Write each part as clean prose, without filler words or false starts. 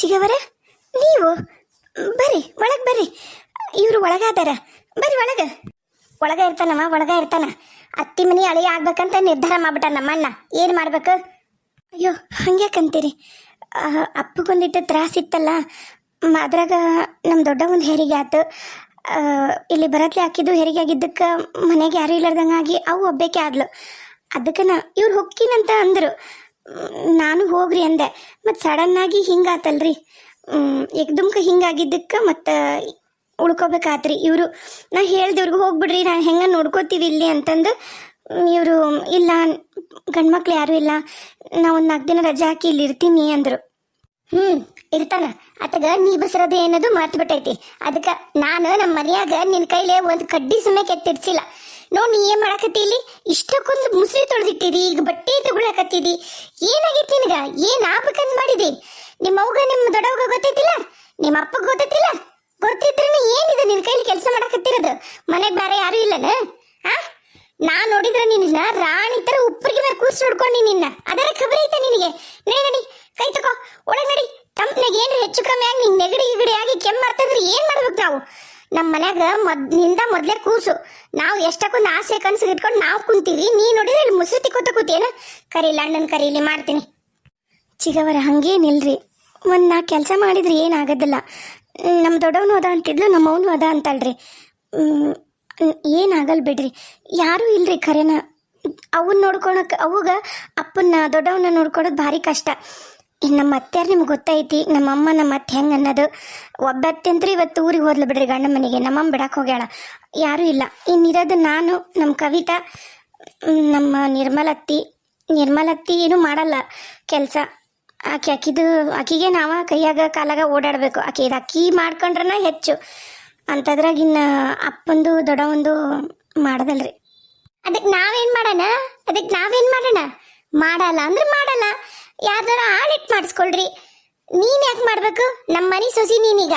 ಚಿಗವರ ನೀವು ಬರ್ರಿ ಒಳಗೆ ಬರ್ರಿ. ಇವರು ಒಳಗಾದಾರ, ಬರ್ರಿ ಒಳಗೆ. ಒಳಗ ಇರ್ತಾನಮ್ಮ, ಒಳಗ ಇರ್ತಾನ. ಅತ್ತಿ ಮನಿ ಅಳಿಯ ಆಗ್ಬೇಕಂತ ನಿರ್ಧಾರ ಮಾಡ್ಬಿಟ್ಟ ನಮ್ಮಣ್ಣ. ಏನು ಮಾಡ್ಬೇಕು? ಅಯ್ಯೋ ಹಂಗ್ಯಾಕಂತೀರಿ? ಅಪ್ಪಗೊಂದಿಟ್ಟು ತ್ರಾಸಿತ್ತಲ್ಲ, ಅದ್ರಾಗ ನಮ್ಮ ದೊಡ್ಡ ಒಂದು ಹೆರಿಗೆ ಆತು. ಇಲ್ಲಿ ಬರತ್ಲೆ ಹಾಕಿದ್ದು ಹೆರಿಗೆ ಆಗಿದ್ದಕ್ಕೆ ಮನೆಗೆ ಯಾರು ಇಲ್ಲದಂಗಾಗಿ ಅವು ಒಬ್ಬೇಕೆ ಆದ್ಲು. ಅದಕ್ಕೆ ಇವ್ರು ಹೊಕ್ಕಿನಂತ ಅಂದರು. ನಾನು ಹೋಗ್ರಿ ಅಂದೆ. ಮತ್ತು ಸಡನ್ನಾಗಿ ಹಿಂಗಾತಲ್ರಿ, ಏಕದಮ್ಕ ಹಿಂಗಾಗಿದ್ದಕ್ಕೆ ಮತ್ತು ಉಳ್ಕೋಬೇಕಾತ್ರಿ. ಇವರು ನಾ ಹೇಳ್ದೇವ್ರಿಗೆ ಹೋಗ್ಬಿಡ್ರಿ, ನಾನು ಹೆಂಗೆ ನೋಡ್ಕೋತೀವಿ ಇಲ್ಲಿ ಅಂತಂದು ಇವರು ಇಲ್ಲ, ಗಂಡ್ಮಕ್ಳು ಯಾರೂ ಇಲ್ಲ, ನಾ ಒಂದು 4 ದಿನ ರಜೆ ಹಾಕಿ ಇಲ್ಲಿ ಇರ್ತೀನಿ ಅಂದರು. ಇರ್ತಾನ ಆತಗ ನೀ ಬಸರದ ಏನದು ಮರ್ತು ಬಿಟ್ಟೈತಿ. ಅದಕ್ಕೆ ನಾನು ನಮ್ಮ ಮನ್ಯಾಗ ನಿನ್ನ ಕೈಲೇ ಒಂದು ಕಡ್ಡಿ ಸುಮ್ಮನೆ ಕೆತ್ತಿಡ್ಸಿಲ್ಲ. ನೋಡಿ ನೀ ಏನು ಮಾಡಕತ್ತಿ ಇಲ್ಲಿ? ಇಷ್ಟಕ್ಕೊಂದು ಮುಸ್ರಿ ತೊಳೆದಿಟ್ಟಿದಿ, ಈಗ ಬಟ್ಟೆ ತಗೊಳಕತ್ತಿದಿ. ಏನಾಗೈತಿ ನಿನಗ? ಏನು ಆಗ್ಬೇಕಂತ ಮಾಡಿದಿ? ನಿಮ್ಮ ಅವ್ಗ ನಿಮ್ಮ ದೊಡ್ಡವ್ಗ ಗೊತ್ತೈತಿಲ್ಲ, ನಿಮ್ಮ ಅಪ್ಪಗೆ ಗೊತ್ತೈತಿಲ್ಲ. ಗೊತ್ತಿದ್ರೂ ಏನಿದೆ ನಿನ್ನ ಕೈಲಿ ಕೆಲಸ ಮಾಡಕತ್ತಿರೋದು? ಮನೆಗೆ ಬೇರೆ ಯಾರೂ ಇಲ್ಲನ? ನಾ ನೋಡಿದ್ರೆ ನಿನ್ನ ರಾಣಿ ಥರ ಉಪ್ಪರಿಗೆ ಮೇಲೆ ಕೂರ್ಸಿ ನೋಡ್ಕೊಂಡು ನಿನ್ನ ಅದರ ಖಬರಿ ಐತೆ ನಿನಗೆ? ನಡಿ ಕೈ ತಗೋ, ಒಳಗೆ ನಡಿ. ತಂಪನಾಗ ಏನ್ರಿ ಹೆಚ್ಚು ಕಮ್ಮಿ ಆಗಿ ನಿಂಗೆ ನೆಗಡಿ ಗಿಗಡಿ ಆಗಿ ಕೆಮ್ಮು ಬರ್ತಂದ್ರೆ ಏನು ಮಾಡ್ಬೇಕು ನಾವು? ನಮ್ಮ ಮನ್ಯಾಗ ಮೊದಲೇ ಕೂಸು. ನಾವು ಎಷ್ಟಕ್ಕೊಂದು ಆಸೆ ಕನಸು ಇಟ್ಕೊಂಡು ನಾವು ಕುಂತೀವಿ. ನೀ ನೋಡಿದ್ರೆ ಇಲ್ಲಿ ಮುಸುರಿ ತಿಕ್ಕೋತ ಕೂತೇನ? ಕರೀಲಿ ಅಣ್ಣನ ಕರೀಲಿ, ಮಾಡ್ತೀನಿ. ಚಿಗವರ ಹಂಗೇನಿಲ್ರಿ, ಒಂದು ನಾ ಕೆಲಸ ಮಾಡಿದ್ರೆ ಏನಾಗೋದಿಲ್ಲ. ನಮ್ಮ ದೊಡ್ಡವನು ಅದ ಅಂತಿದ್ಲು, ನಮ್ಮ ಅವನು ಅದ ಅಂತಳ್ರಿ. ಏನಾಗಲ್ಲ ಬಿಡ್ರಿ. ಯಾರೂ ಇಲ್ರಿ ಖರೇನ. ಅವನ್ನ ನೋಡ್ಕೊಳಕ್ಕೆ ಅವಾಗ ಅಪ್ಪನ್ನ ದೊಡ್ಡವನ್ನ ನೋಡ್ಕೊಳೋದು ಭಾರಿ ಕಷ್ಟ. ನಮ್ಮ ಅತ್ತೆಯಾರು ನಿಮ್ಗೆ ಗೊತ್ತೈತಿ, ನಮ್ಮಮ್ಮ ನಮ್ಮ ಅತ್ತೆ ಹೆಂಗೆ ಅನ್ನೋದು. ಒಬ್ಬತ್ತಂತ್ರಿ ಇವತ್ತು ಊರಿಗೆ ಹೋದ್ಲು ಬಿಡ್ರಿ ಗಂಡ ಮನೆಗೆ. ನಮ್ಮಮ್ಮ ಬಿಡಕ್ಕೆ ಹೋಗ್ಯಾಳ, ಯಾರೂ ಇಲ್ಲ. ಇನ್ನಿರೋದು ನಾನು, ನಮ್ಮ ಕವಿತಾ, ನಮ್ಮ ನಿರ್ಮಲತ್ತಿ ಏನೂ ಮಾಡಲ್ಲ ಕೆಲಸ. ಆಕಿಗೆ ನಾವ ಕೈಯಾಗ ಕಾಲಾಗ ಓಡಾಡಬೇಕು. ಅಕ್ಕಿ ಮಾಡ್ಕೊಂಡ್ರನ ಹೆಚ್ಚು ಅಂಥದ್ರಾಗ ಇನ್ನು ಅಪ್ಪಂದು ದೊಡ್ಡವಂದು ಮಾಡದಲ್ರಿ. ಅದಕ್ಕೆ ನಾವೇನು ಮಾಡೋಣ? ಮಾಡಲ್ಲ ಅಂದ್ರೆ ಮಾಡಲ್ಲ. ಯಾರ್ದಾರ ಆಳಿಟ್ಟು ಮಾಡಿಸ್ಕೊಳ್ರಿ. ನೀನು ಯಾಕೆ ಮಾಡಬೇಕು? ನಮ್ಮ ಮನೆ ಸೊಸಿ ನೀನೀಗ.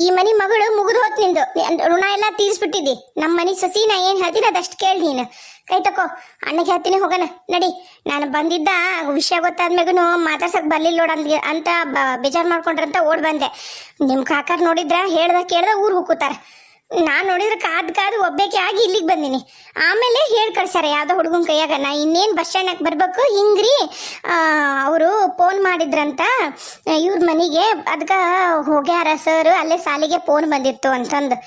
ಈ ಮನೆ ಮಗಳು ಮುಗಿದು ಹೋತ್ ನಿಂದು ಋಣ ಎಲ್ಲ ತೀರಿಸ್ಬಿಟ್ಟಿದ್ದಿ. ನಮ್ಮ ಮನೆ ಸೊಸಿ ನಾ ಏನು ಹೇಳ್ತೀನಿ ಅದಷ್ಟು ಕೇಳಿ ನೀನು. ಕೈ ತಕೋ, ಅಣ್ಣಗೆ ಹೇಳ್ತೀನಿ, ಹೋಗೋಣ ನಡಿ. ನಾನು ಬಂದಿದ್ದ ವಿಷಯ ಗೊತ್ತಾದ್ಮೇಗೂ ಮಾತಾಡ್ಸಕ್ಕೆ ಬರ್ಲಿಲ್ಲ ನೋಡ ಅಂತ ಬೇಜಾರು ಮಾಡ್ಕೊಂಡ್ರಂತ ಓಡ್ ಬಂದೆ. ನಿಮ್ಮ ಕಾಕರ್ ನೋಡಿದ್ರ ಕೇಳ್ದ ಊರಿಗೆ ಹೋಗ್ತಾರ. ನಾನು ನೋಡಿದ್ರೆ ಕಾದು ಒಬ್ಬೇಕೆ ಆಗಿ ಇಲ್ಲಿಗೆ ಬಂದೀನಿ. ಆಮೇಲೆ ಹೇಳಿ ಕಳ್ಸ್ಯಾರ ಯಾವುದೋ ಹುಡುಗನ ಕೈಯಾಗ. ನಾ ಇನ್ನೇನು ಬಸ್ ಸ್ಟ್ಯಾಂಡ್ನಾಗ ಬರ್ಬೇಕು ಹಿಂಗ್ರಿ, ಅವರು ಫೋನ್ ಮಾಡಿದ್ರಂತ ಇವ್ರ ಮನೆಗೆ. ಅದಕ್ಕೆ ಹೋಗ್ಯಾರ ಸರ್, ಅಲ್ಲೇ ಸಾಲಿಗೆ ಫೋನ್ ಬಂದಿತ್ತು ಅಂತಂದು.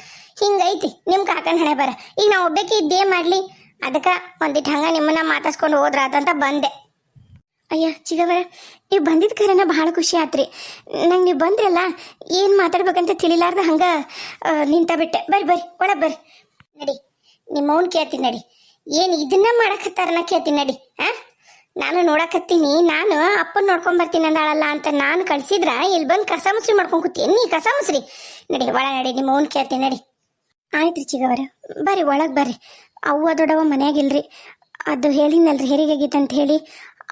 ಹಿಂಗೈತಿ ನಿಮ್ಮ ಕಾಕನ ಹಣೆ ಬರ. ಈಗ ನಾ ಒಬ್ಬೇಕೆ ಇದ್ದೇ ಮಾಡಲಿ? ಅದಕ್ಕೆ ಒಂದಿಟ್ಟು ಹಂಗೆ ನಿಮ್ಮನ್ನ ಮಾತಾಡ್ಸ್ಕೊಂಡು ಹೋದ್ರಾತಂತ ಬಂದೆ. ಅಯ್ಯ ಚಿಗವರ, ನೀವು ಬಂದಿದ್ದ ಕರೆನ ಭಾಳ ಖುಷಿ ಆತ್ರಿ ನಂಗೆ. ನೀವು ಬಂದ್ರಲ್ಲ, ಏನು ಮಾತಾಡ್ಬೇಕಂತ ತಿಳಿಲಾರ್ದ ಹಂಗೆ ನಿಂತ ಬಿಟ್ಟೆ. ಬರ್ರಿ ಒಳಗೆ ಬರ್ರಿ. ನಡಿ, ನಿಮ್ಮ ಅವ್ನು ಕೇಳ್ತೀನಿ ನಡಿ. ಏನು ಇದನ್ನ ಮಾಡಕತ್ತಾರನ ಕೇಳ್ತೀನಿ ನಡಿ. ನಾನು ನೋಡಕತ್ತೀನಿ. ನಾನು ಅಪ್ಪನ ನೋಡ್ಕೊಂಬರ್ತೀನಿ ಅಂದಾಳಲ್ಲ ಅಂತ ನಾನು ಕಳ್ಸಿದ್ರ ಇಲ್ಲಿ ಬಂದು ಕಸ ಮುಸ್ರಿ ಮಾಡ್ಕೊಂಡು ಕೂತೀನಿ. ನೀ ಕಸ ಮುಸ್ರಿ ನಡಿ, ಒಳ ನಡಿ. ನಿಮ್ಮ ಅವ್ನು ಕೇಳ್ತೀನಿ ನಡಿ. ಆಯ್ತು ರೀ ಚಿಗವರ, ಬರ್ರಿ ಒಳಗೆ ಬರ್ರಿ. ಅವ್ವ ದೊಡ್ಡವ ಮನ್ಯಾಗಿಲ್ರಿ. ಅದು ಹೇಳಿನಲ್ರಿ ಹೆರಿಗೆ ಆಗೈತಂತ ಹೇಳಿ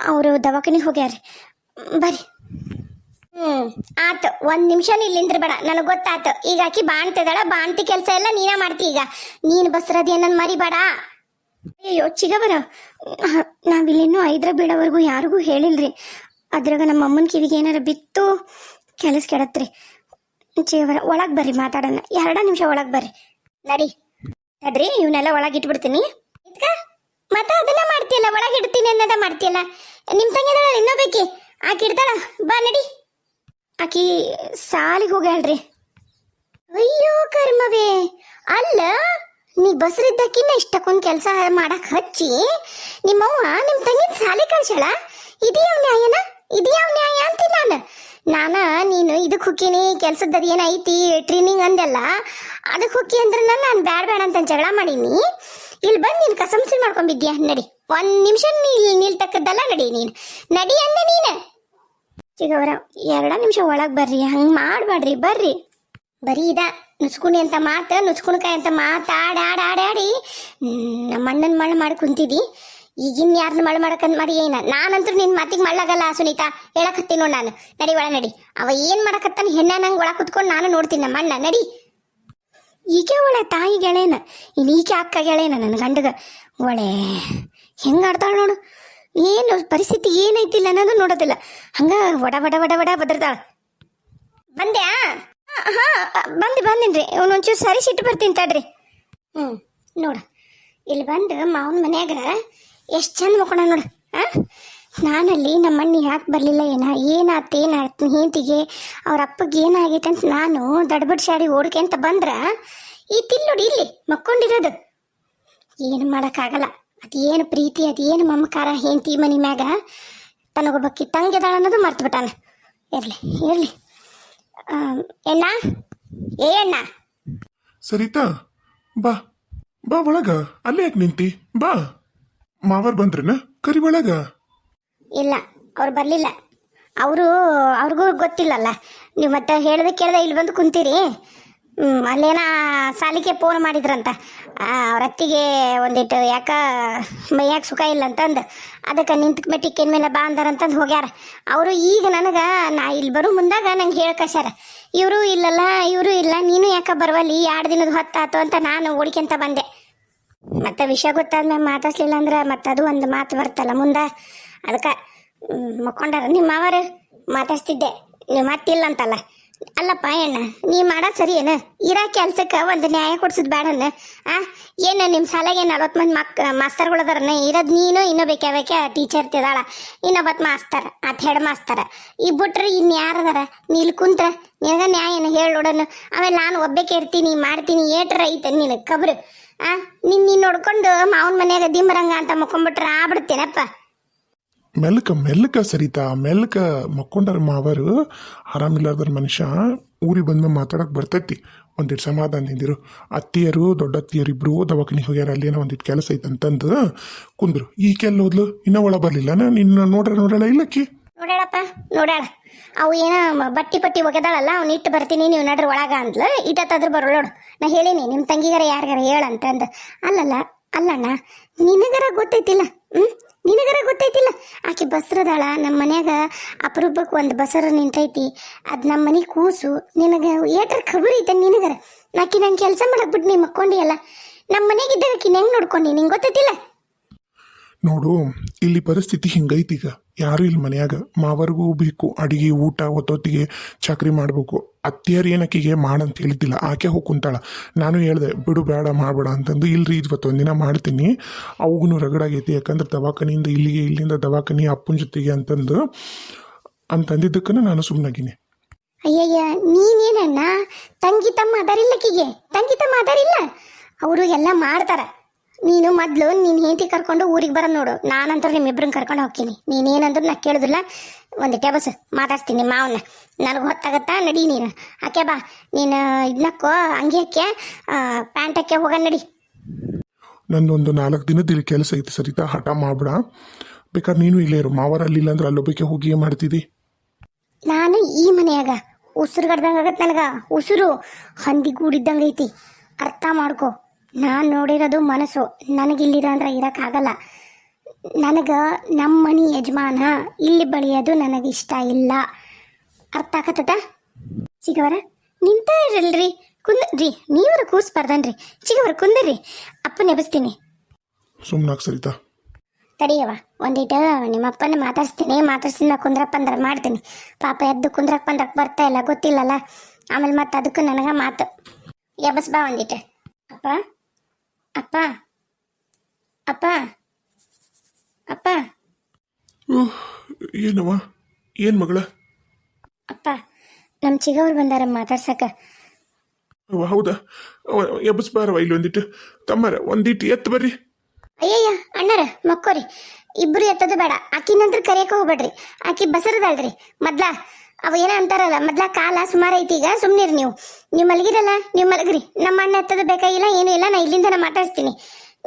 ಅವರು ದವಾಖಾನಿಗೆ ಹೋಗ್ಯಾರ್ರಿ. ಬರ್ರಿ. ಆತು, 1 ನಿಮಿಷ ಇಲ್ಲಿಂದ್ರ ಬೇಡ, ನನಗೆ ಗೊತ್ತಾತು. ಈಗ ಆಕಿ ಬಾಣ್ತಿದಾಳ, ಬಾಣ್ತಿ ಕೆಲಸ ಎಲ್ಲ ನೀನ ಮಾಡ್ತಿ. ಈಗ ನೀನು ಬಸ್ರದಿ ಏನನ್ನ ಮರಿಬೇಡ. ಅಯ್ಯೋ ಚಿಗವರ, ನಾವಿಲ್ಲಿನ್ನೂ 5 ಬೀಳೋವರೆಗೂ ಯಾರಿಗೂ ಹೇಳಿಲ್ರಿ. ಅದ್ರಾಗ ನಮ್ಮ ಅಮ್ಮನ ಕಿವಿಗೆ ಏನಾರ ಬಿತ್ತು ಕೆಲಸ ಕೆಡತ್ರಿ. ಚಿಗವರ ಒಳಗೆ ಬರ್ರಿ, ಮಾತಾಡೋಣ. 2 ನಿಮಿಷ ಒಳಗೆ ಬರ್ರಿ. ನಡಿ ನಡ್ರಿ, ಇವನ್ನೆಲ್ಲ ಒಳಗೆ ಇಟ್ಬಿಡ್ತೀನಿ. ಮತ್ತೆ ಅದನ್ನ ಮಾಡ್ತೀಯಲ್ಲ, ಒಳಗೆ ಇಡ್ತೀನಿ ಅನ್ನೋದ ಮಾಡ್ತೀಯಲ್ಲ. ನಿಮ್ಮ ತಂಗಿದಾಳ ಇನ್ನೊಬೇಕಿ, ಆಕಿ ಇಡ್ತಾಳ. ಬಾ ನಡಿ. ಆಕಿ ಸಾಲಿಗೆ ಹೋಗ್ಯಾಳ್ರಿ. ಅಯ್ಯೋ ಕರ್ಮವೇ, ಅಲ್ಲ ನೀ ಬಸ್ರಿದ್ದಕ್ಕಿನ್ನ ಇಷ್ಟಕ್ಕೊಂದು ಕೆಲಸ ಮಾಡಕ್ ಹಚ್ಚಿ ನಿಮ್ಮವ್ವ ನಿಮ್ಮ ತಂಗಿನ ಸಾಲಿ ಕಳ್ಸಳ. ಇದ್ಯಾವ ನ್ಯಾಯ ಅಂತೀನಿ ನೀನು ಇದಕ್ಕೆ ಹುಕ್ಕಿನಿ, ಕೆಲ್ಸದ ಏನೈತಿ ಟ್ರೈನಿಂಗ್ ಅಂದೆಲ್ಲ, ಅದಕ್ಕೆ ಹುಕ್ಕಿ ಅಂದ್ರೆ ನಾನು ಬೇಡ ಅಂತ ಜಗಳ ಮಾಡೀನಿ. ಇಲ್ಲಿ ಬಂದು ನೀನು ಕಸಂಸಿ ಮಾಡ್ಕೊಂಬಿದ್ಯಾ. ನಡಿ, 1 ನಿಮಿಷ ನಿಲ್ತಕ್ಕದ್ದಲ್ಲ. ನಡಿ ನೀನು, ನಡಿ ಅಂದೆ ನೀನು. ಚಿಗವರ 2 ನಿಮಿಷ ಒಳಗೆ ಬರ್ರಿ, ಹಂಗೆ ಮಾಡಬೇಡ್ರಿ. ಬರ್ರಿ. ಬರೀ ನುಸ್ಕುಣಿ ಅಂತ ನುಸ್ಕುಣಕಾಯಿ ಅಂತ ಮಾತಾಡಿ ನಮ್ಮ ಅಣ್ಣನ ಮಳ್ಳ ಮಾಡಿ ಕುಂತಿದ್ದಿ. ಈಗಿನ ಯಾರನ್ನ ಮಳ್ಳ ಮಾಡಕಂತ ಮಾಡಿ ನಾನಂತೂ ನಿನ್ನ ಮಾತಿಗೆ ಮಳ್ಳಾಗಲ್ಲ ಸುನೀತಾ, ಹೇಳಕತ್ತೀನಿ ನೋಡಿ ನಾನು. ನಡಿ ಒಳ ನಡಿ. ಅವ ಏನು ಮಾಡಕತ್ತಾನ ಹೆಣ್ಣ ನಂಗೆ ಒಳ ಕುತ್ಕೊಂಡು ನಾನು ನೋಡ್ತೀನಿ. ನಮ್ಮ ಅಣ್ಣ ನಡಿ. ಈಕೆ ಒಳ್ಳೆ ತಾಯಿ ಗೆಳೆಯನ, ಇನ್ನು ಈಕೆ ಅಕ್ಕ ಗೆಳೆಯನ ನನ್ನ ಗಂಡಗ ಒಳ್ಳೆ ಹೆಂಗೆ ಆಡ್ತಾಳ ನೋಡು. ಏನು ಪರಿಸ್ಥಿತಿ ಏನೈತಿಲ್ಲ ಅನ್ನೋದು ನೋಡೋದಿಲ್ಲ. ಹಂಗೆ ವಡ ಬದರ್ತಾಳ. ಬಂದ್ಯಾ? ಬಂದಿನ್ರಿ. ಒಂಚೂರು ಸರಿ ಸಿಟ್ಟು ಬರ್ತೀನಿ ತಡ್ರಿ. ನೋಡು ಇಲ್ಲಿ ಬಂದು ಮಾವನ ಮನ್ಯಾಗ ಎಷ್ಟು ಚಂದ ಮಕ್ಕೊಂಡ ನೋಡು. ನಾನಲ್ಲಿ ನಮ್ಮ ಅಣ್ಣ ಯಾಕೆ ಬರಲಿಲ್ಲ ಏನಾಯ್ತು ಹೆಂಡತಿಗೆ ಅವ್ರ ಅಪ್ಪಗೆ ಏನಾಗೈತೆ ಅಂತ ನಾನು ದಡ್ಬಡ್ ಶಾಡಿ ಓಡ್ಕೆ ಅಂತ ಬಂದ್ರ ಈ ತಿಲ್ಲೋಡಿ ಇಲ್ಲಿ ಮಕ್ಕೊಂಡಿರೋದು. ಏನು ಮಾಡೋಕ್ಕಾಗಲ್ಲ. ಅದೇನು ಪ್ರೀತಿ ಅದೇನು ಮಮಕಾರ ಹೆಂಡತಿ ಮನೆ ಮ್ಯಾಗ ತನಗೊಬ್ಬಕ್ಕಿ ತಂಗಿದಾಳ ಅನ್ನೋದು ಮರ್ತು ಬಿಟ್ಟಾನ. ಇರ್ಲಿ ಎಣ್ಣ ಅಣ್ಣ. ಸರಿತಾ ಬಾ ಬಾ ಒಳಗ. ಅಲ್ಲೇ ಯಾಕೆ ನಿಂತಿ? ಬಾ. ಮಾವರ್ ಬಂದ್ರನ ಕರಿ ಒಳಗ. ಇಲ್ಲ ಅವ್ರು ಬರಲಿಲ್ಲ. ಅವ್ರಿಗೂ ಗೊತ್ತಿಲ್ಲಲ್ಲ. ನೀವು ಮತ್ತೆ ಹೇಳ್ದೆ ಕೇಳ್ದೆ ಇಲ್ಲಿ ಬಂದು ಕುಂತೀರಿ. ಅಲ್ಲೇನ ಸಾಲಿಗೆ ಫೋನ್ ಮಾಡಿದ್ರಂತ. ಅವ್ರ ಅತ್ತಿಗೆ ಒಂದಿಟ್ಟು ಯಾಕ ಮೈಯಾಗ ಸುಖ ಇಲ್ಲ ಅಂತಂದು ಅದಕ್ಕೆ ನಿಂತ ಮೆಟ್ಟಿಕ್ಕೇನ್ ಮೇಲೆ ಬಾ ಅಂದಾರಂತಂದು ಹೋಗ್ಯಾರ. ಅವರು ಈಗ ನನಗೆ ನಾ ಇಲ್ಲಿ ಬರೋ ಮುಂದಾಗ ನಂಗೆ ಹೇಳ್ಕಸ್ಯಾರ. ಇವರು ಇಲ್ಲಲ್ಲ ಇವರು ಇಲ್ಲ, ನೀನು ಯಾಕೆ ಬರವಲ್ಲಿ 2 ದಿನದ ಹೊತ್ತಾತು ಅಂತ ನಾನು ಓಡಿಕೆಂತ ಬಂದೆ. ಮತ್ತೆ ವಿಷಯ ಗೊತ್ತಾದ್ಮೇಲೆ ಮಾತಾಡ್ಸ್ಲಿಲ್ಲ ಅಂದ್ರೆ ಮತ್ತೆ ಅದು ಒಂದು ಮಾತು ಬರ್ತಲ್ಲ ಮುಂದೆ. ಅದಕ್ಕೆ ಮಕ್ಕೊಂಡಾರ. ನಿಮ್ಮ ಮಾವರು ಮಾತಾಡ್ಸ್ತಿದ್ದೆ, ನೀವು ಮತ್ತಿಲ್ಲ ಅಂತಲ್ಲ. ಅಲ್ಲಪ್ಪ ಅಣ್ಣ, ನೀ ಮಾಡೋದು ಸರಿ ಏನು? ಇರೋ ಕೆಲ್ಸಕ್ಕೆ ಒಂದು ನ್ಯಾಯ ಕೊಡ್ಸೋದು ಬೇಡನ್ನ. ಏನು ನಿಮ್ಮ ಶಾಲೆಗೆ 40 ಮಂದಿ ಮಾಸ್ತರ್ಗಳದಾರನ್ನ ಇರೋದು ನೀನು ಇನ್ನೊಬ್ಬ ಟೀಚರ್ ತಿದಾಳ, ಇನ್ನೊಬ್ಬತ್ತು ಮಾಸ್ತರ್ ಅದು ಹೆಡ್ ಮಾಸ್ತರ. ಈ ಬಿಟ್ರೆ ಇನ್ನು ಯಾರದಾರ? ನೀ ಇಲ್ಲಿ ಕುಂತ್ರ ನಿನಗೆ ನ್ಯಾಯನ ಹೇಳಿ ನೋಡೋಣ. ಆಮೇಲೆ ನಾನು ಒಬ್ಬಕ್ಕೆ ಇರ್ತೀನಿ ಮಾಡ್ತೀನಿ ಏಟ್ರ ಐತೆ ನಿನಗೆ ಕಬ್ರು. ನೀನು ನೋಡ್ಕೊಂಡು ಮಾವನ ಮನ್ಯಾಗ ದಿಮ್ಮರಂಗ ಅಂತ ಮಕ್ಕೊಂಬಿಟ್ರೆ ಆಗ್ಬಿಡ್ತೇನಪ್ಪ. ಮೆಲ್ಲಕ ಸರಿತಾ ಮೆಲ್ಲಕ ಮಕ್ಕೊಂಡಾರ. ಮಾವರು ಆರಾಮಿಲ್ಲಾರ್ದ್ರ ಮನುಷ್ಯ ಊರಿಗೆ ಬಂದ್ಮೇಲೆ ಮಾತಾಡಕ್ ಬರ್ತೈತಿ. ಒಂದಿಟ್ಟು ಸಮಾಧಾನದಿಂದಿರು. ಅತ್ತಿಯರು ದೊಡ್ಡ ಅತ್ತಿಯರು ಇಬ್ರು ದವಾಖಾನಿಗೆ ಹೋಗ್ಯಾರ. ಅಲ್ಲೇನೋ ಒಂದಿಟ್ಟು ಕೆಲಸ ಐತೆ ಅಂತಂದು ಕುಂದ್ರು. ಈಕೆಲ್ಲ ಹೋದ್ಲು ಇನ್ನೂ ಒಳ ಬರ್ಲಿಲ್ಲ. ನಿನ್ನ ನೋಡೋಣ ಇಲ್ಲಕ್ಕಿ ನೋಡ್ಯಾಳಪ್ಪ ನೋಡ್ಯಾಳ. ಅವು ಏನೋ ಬಟ್ಟಿ ಒಗೆದಾಳಲ್ಲ, ಅವ್ನು ಇಟ್ಟು ಬರ್ತೀನಿ ನೀವು ನಡ್ರಿ ಒಳಗ ಅಂದ್ಲು. ಇಟ್ಟತ್ತಾದ್ರೂ ಬರೋಳೋಡು. ನಾ ಹೇಳೀನಿ ನಿಮ್ಮ ತಂಗಿಗಾರ ಯಾರಿಗಾರ ಹೇಳಂತಂದು. ಅಲ್ಲಣ್ಣ ನಿನಗರ ಗೊತ್ತೈತಿಲ್ಲ. ನಿನಗರ ಗೊತ್ತೈತಿಲ್ಲ ಆಕೆ ಬಸ್ರದಾಳ. ನಮ್ಮ ಮನ್ಯಾಗ ಅಪರೂಪಕ್ಕೆ ಒಂದು ಬಸರ ನಿಂತೈತಿ. ಅದು ನಮ್ಮ ಮನೆ ಕೂಸು. ನಿನಗೆ ಏಟ್ರ ಖಬರ್ ಐತೆ ನಿನಗರ? ಆಕಿ ನಂಗೆ ಕೆಲಸ ಮಾಡಕ್ ಬಿಟ್ಟು ನೀ ಮಕ್ಕೊಂಡಿ ಅಲ್ಲ. ನಮ್ಮ ಮನೆಗಿದ್ದಾಗ ಆಕಿ ಹೆಂಗೆ ನೋಡ್ಕೊಂಡು ನಿಂಗೆ ಗೊತ್ತೈತಿಲ್ಲ? ನೋಡು ಇಲ್ಲಿ ಪರಿಸ್ಥಿತಿ ಹಿಂಗೈತಿ. ಈಗ ಯಾರು ಇಲ್ಲಿ ಮನ್ಯಾಗ. ಮಾವರ್ಗೂ ಬೇಕು ಅಡಿಗೆ ಊಟ ಒತ್ತೊತ್ತಿಗೆ ಚಾಕ್ರಿ ಮಾಡ್ಬೇಕು. ಅತ್ತಿಯರು ಏನಕ್ಕಿಗೆ ಮಾಡಂತ ಹೇಳಿದ್ದಿಲ್ಲ. ಆಕೆ ಹೋಗಿ ಕುಂತಾಳ. ನಾನು ಹೇಳ್ದೆ ಬಿಡು ಬೇಡ ಮಾಡಬೇಡ ಅಂತಂದು. ಇಲ್ರಿ ಇವತ್ತೊಂದಿನ ಮಾಡ್ತೀನಿ, ಅವಗೂ ರಗಡಾಗೈತಿ. ಯಾಕಂದ್ರೆ ದವಾಖಾನಿಯಿಂದ ಇಲ್ಲಿಂದ ದವಾಖಾನಿ ಅಪ್ಪನ ಜೊತೆಗೆ ಅಂತಂದಿದ್ದಕ್ಕನ ನಾನು ಸುಮ್ಮನಾಗಿನಿ. ಅಯ್ಯಯ್ಯ ನೀನೇನಣ್ಣ, ತಂಗಿ ತಮ್ಮ ಅದಾರಿಲ್ಲಕ್ಕಿಗೆ? ತಂಗಿ ತಮ್ಮ ಅದಾರಿಲ್ಲ, ಅವರು ಎಲ್ಲ ಮಾಡ್ತಾರ. ನೀನು ಮೊದಲು ನೀನು ಹೆಂಡತಿ ಕರ್ಕೊಂಡು ಊರಿಗೆ ಬರೋದು ನೋಡು. ನಾನಂತೂ ನಿಮ್ಮಿಬ್ರನ್ನ ಕರ್ಕೊಂಡು ಹೋಗ್ತೀನಿ. ನೀನೇನಂದ್ರು ನಾ ಕೇಳೋದಿಲ್ಲ. ಒಂದಿಟ್ಟೆ ಬಸ್ ಮಾತಾಡ್ಸ್ತೀನಿ ಮಾವನ್ನ. ನನಗೆ ಹೊತ್ತಾಗತ್ತಾ ನಡಿ ನೀನು. ಆಕೆ ಬಾ ನೀನು ಇದನ್ನಕ್ಕೋ ಅಂಗಿ ಹಾಕ್ಯ ಪ್ಯಾಂಟ್ ಹಾಕ್ಯ ಹೋಗ ನಡಿ. ನಂದೊಂದು 4 ದಿನದ ಇಲ್ಲಿ ಕೆಲಸ ಐತಿ ಸರಿತಾ. ಹಠ ಮಾಡ್ಬೇಡ. ಬೇಕಾದ್ರೆ ನೀನು ಇಲ್ಲೇ ಇರು. ಮಾವರಲ್ಲಿ ಇಲ್ಲಾಂದ್ರೆ ಅಲ್ಲೊಬ್ಬಕ್ಕೆ ಹೋಗಿ ಏನು ಮಾಡ್ತಿದ್ದಿ? ನಾನು ಈ ಮನೆಯಾಗ ಉಸಿರುಗಡ್ದಂಗೆ ಆಗತ್ತೆ. ನನಗೆ ಉಸಿರು ಹಂದಿಗೂಡಿದ್ದಂಗೆ ಐತಿ. ಅರ್ಥ ಮಾಡ್ಕೊ. ನಾನು ನೋಡಿರೋದು ಮನಸ್ಸು. ನನಗಿಲ್ಲಿರ ಅಂದ್ರೆ ಇರೋಕ್ಕಾಗಲ್ಲ. ನನಗೆ ನಮ್ಮ ಮನೆ ಯಜಮಾನ ಇಲ್ಲಿ ಬೆಳೆಯೋದು ನನಗಿಷ್ಟ ಇಲ್ಲ. ಅರ್ಥ ಆಗತ್ತದ? ಚಿಗವರ ನಿಂತ ಇರಲ್ರಿ, ಕುಂದ್ರಿ. ನೀವರ ಕೂಸ್ಬಾರ್ದನ್ರಿ. ಚಿಗವರ ಕುಂದ್ರಿ, ಅಪ್ಪನ ಎಬ್ಬಿಸ್ತೀನಿ. ಸುಮ್ಮನಾಗ ಸರಿತಾ. ತಡಿಯವ ಒಂದಿಟ್ಟು ನಿಮ್ಮಪ್ಪನ ಮಾತಾಡ್ಸ್ತೀನಿ. ಕುಂದ್ರಪ್ಪ ಅಂದ್ರೆ ಮಾಡ್ತೀನಿ. ಪಾಪ ಎದ್ದು ಕುಂದ್ರಕ್ಕೆ ಬರ್ತಾ ಇಲ್ಲ, ಗೊತ್ತಿಲ್ಲಲ್ಲ. ಆಮೇಲೆ ಮತ್ತೆ ಅದಕ್ಕೂ ನನಗೆ ಮಾತು. ಎಬ್ಬಸ್ ಬಾ ಒಂದಿಟ್ಟು. ಅಪ್ಪ ಅಪ್ಪ ಅಪ್ಪ ಅಪ್ಪ. ಏನವ? ಏನು ಮಗಳ? ಅಪ್ಪ ನಮ್ಮ ಚಿಗವ್ರು ಬಂದಾರ ಮಾತಾಡ್ಸಕ. ಹೌದಾ? ಎಬ್ಬಸ್ಬಾರವ ಇಲ್ಲೊಂದಿಟ್ಟು. ತಮ್ಮರ ಒಂದಿಟ್ಟು ಎತ್ತು ಬರ್ರಿ. ಅಯ್ಯಯ್ಯ ಅಣ್ಣರ ಮಕ್ಕೋರಿ, ಇಬ್ರು ಎತ್ತದು ಬೇಡ. ಆಕಿ ನಂತರ ಕರೆಯಕ್ಕೆ ಹೋಗ್ಬೇಡ್ರಿ. ಆಕಿ ಬಸರದಲ್ರಿ ಮೊದ್ಲ. ಅವ ಏನ ಅಂತಾರಲ್ಲ, ಮೊದ್ಲ ಕಾಲ ಸುಮಾರು ಐತಿ. ಈಗ ಸುಮ್ನಿರಿ ನೀವು ಮಲಗಿರಲ್ಲ, ನೀವು ಮಲಗ್ರಿ. ನಮ್ಮ ಅಣ್ಣ ಎತ್ತದು ಬೇಕಾಗಿಲ್ಲ, ಏನೂ ಇಲ್ಲ. ನಾ ಇಲ್ಲಿಂದ ನಾ ಮಾತಾಡ್ಸ್ತೀನಿ.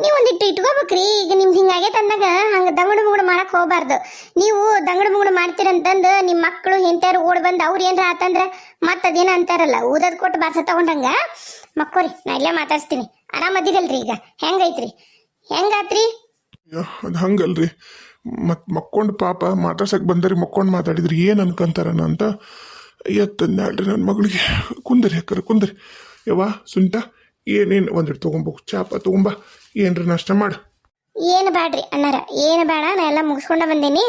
ನೀವು ಒಂದಿಟ್ಟು ಇಟ್ಕೋಬೇಕ್ರಿ. ಈಗ ನಿಮ್ಗೆ ಹಿಂಗಾಗೈತೆ ಅಂದಾಗ ಹಂಗೆ ದಂಗಡು ಮುಂಗಡು ಮಾಡಕ್ಕೆ ಹೋಗ್ಬಾರ್ದು. ನೀವು ದಂಗಡು ಮುಂಗಡು ಮಾಡ್ತೀರಂತಂದು ನಿಮ್ಮ ಮಕ್ಕಳು ಎಂತಾರು ಓಡ್ ಬಂದು ಅವ್ರು ಏನಾರ ಆತಂದ್ರೆ ಮತ್ತೆ ಅದೇನ ಅಂತಾರಲ್ಲ, ಊದದ್ ಕೊಟ್ಟು ಬಾಸ ತಗೊಂಡಂಗ. ಮಕ್ಕೋರಿ, ನಾ ಇಲ್ಲೇ ಮಾತಾಡ್ಸ್ತೀನಿ. ಆರಾಮದಿರಲ್ರಿ? ಈಗ ಹೆಂಗೈತ್ರಿ? ಹೆಂಗಾತ್ರಿ? ಅದು ಹಂಗಲ್ರಿ. ಮಕ್ಕೊಂಡು ಪಾಪ ಮಾತಾಡ್ಸಕ್ಕೆ ಬಂದರಿ. ಮಕ್ಕೊಂಡು ಮಾತಾಡಿದ್ರಿ ಏನು ಅನ್ಕೊಂತಾರನ ಅಂತ ಎತ್ತನ್ಯಾಳ್ರಿ ನನ್ನ ಮಗಳಿಗೆ. ಕುಂದರಿ ಅಕ್ಕರ ಕುಂದರಿ. ಯವ್ವ ಸುಂಟ ಏನೇನು ಒಂದಿಟ್ಟು ತೊಗೊಂಬೋಗು. ಚಾಪ ತೊಗೊಂಬ, ಏನ್ರಿ ನಾಷ್ಟ ಮಾಡು. ಏನು ಬೇಡ್ರಿ ಅಣ್ಣಾರ, ಏನು ಬೇಡ. ನಾ ಎಲ್ಲ ಮುಗಿಸ್ಕೊಂಡ ಬಂದೀನಿ.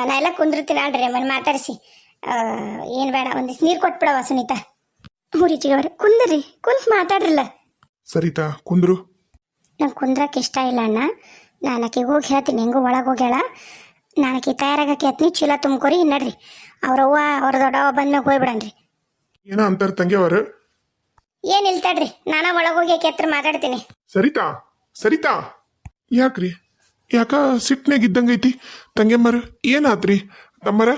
ನಾ ಎಲ್ಲ ಕುಂದಿರ್ತೀನಿ ಅಲ್ರಿ. ಆಮೇಲೆ ಮಾತಾಡಿಸಿ ಏನು ಬೇಡ ಒಂದಿಷ್ಟು ನೀರು ಕೊಟ್ಬಿಡವ ಸುನೀತಾ. ಮುರಿಜಿಗವ್ರೆ ಕುಂದ್ರಿ ಕುಂತ್ ಮಾತಾಡ್ರಲ್ಲ. ಸರಿತಾ ಕುಂದ್ರು. ನಂಗೆ ಕುಂದ್ರಕ್ಕೆ ಇಷ್ಟ ಇಲ್ಲ ಅಣ್ಣ. ನಾನು ಆಕೆಗೆ ಹೋಗಿ ಹೇಳ್ತೀನಿ, ಹೆಂಗೂ ಒಳಗೆ ಹೋಗ್ಯಾಳ. ನಾನು ಆಕೆ ತಯಾರಾಗಕ್ಕೆ ಹತ್ನಿ, ಚೀಲ ತುಂಬ್ಕೊರಿ ನಡ್ರಿ. ಅವ್ರವ್ವ ಅವ್ರ ದೊಡ್ಡವ್ವ ಬಂದ್ಮ್ಯಾಗ ಹೋಗ್ಬಿಡನ್ರಿ. ಏನ ಅಂತಾರ ತಂಗಿ ಅವ್ರ? ಏನು ಇಲ್ತಾಡ್ರಿ, ನಾನು ಒಳಗೆ ಹೋಗಿ ಆಕೆ ಹತ್ರ ಮಾತಾಡ್ತೀನಿ. ಸರಿತಾ ಸರಿತಾ ಯಾಕ್ರಿ? ಯಾಕ ಸಿಟ್ನಾಗ ಇದ್ದಂಗೈತಿ ತಂಗೆಮ್ಮರ? ಏನಾತ್ರಿ ತಮ್ಮರ?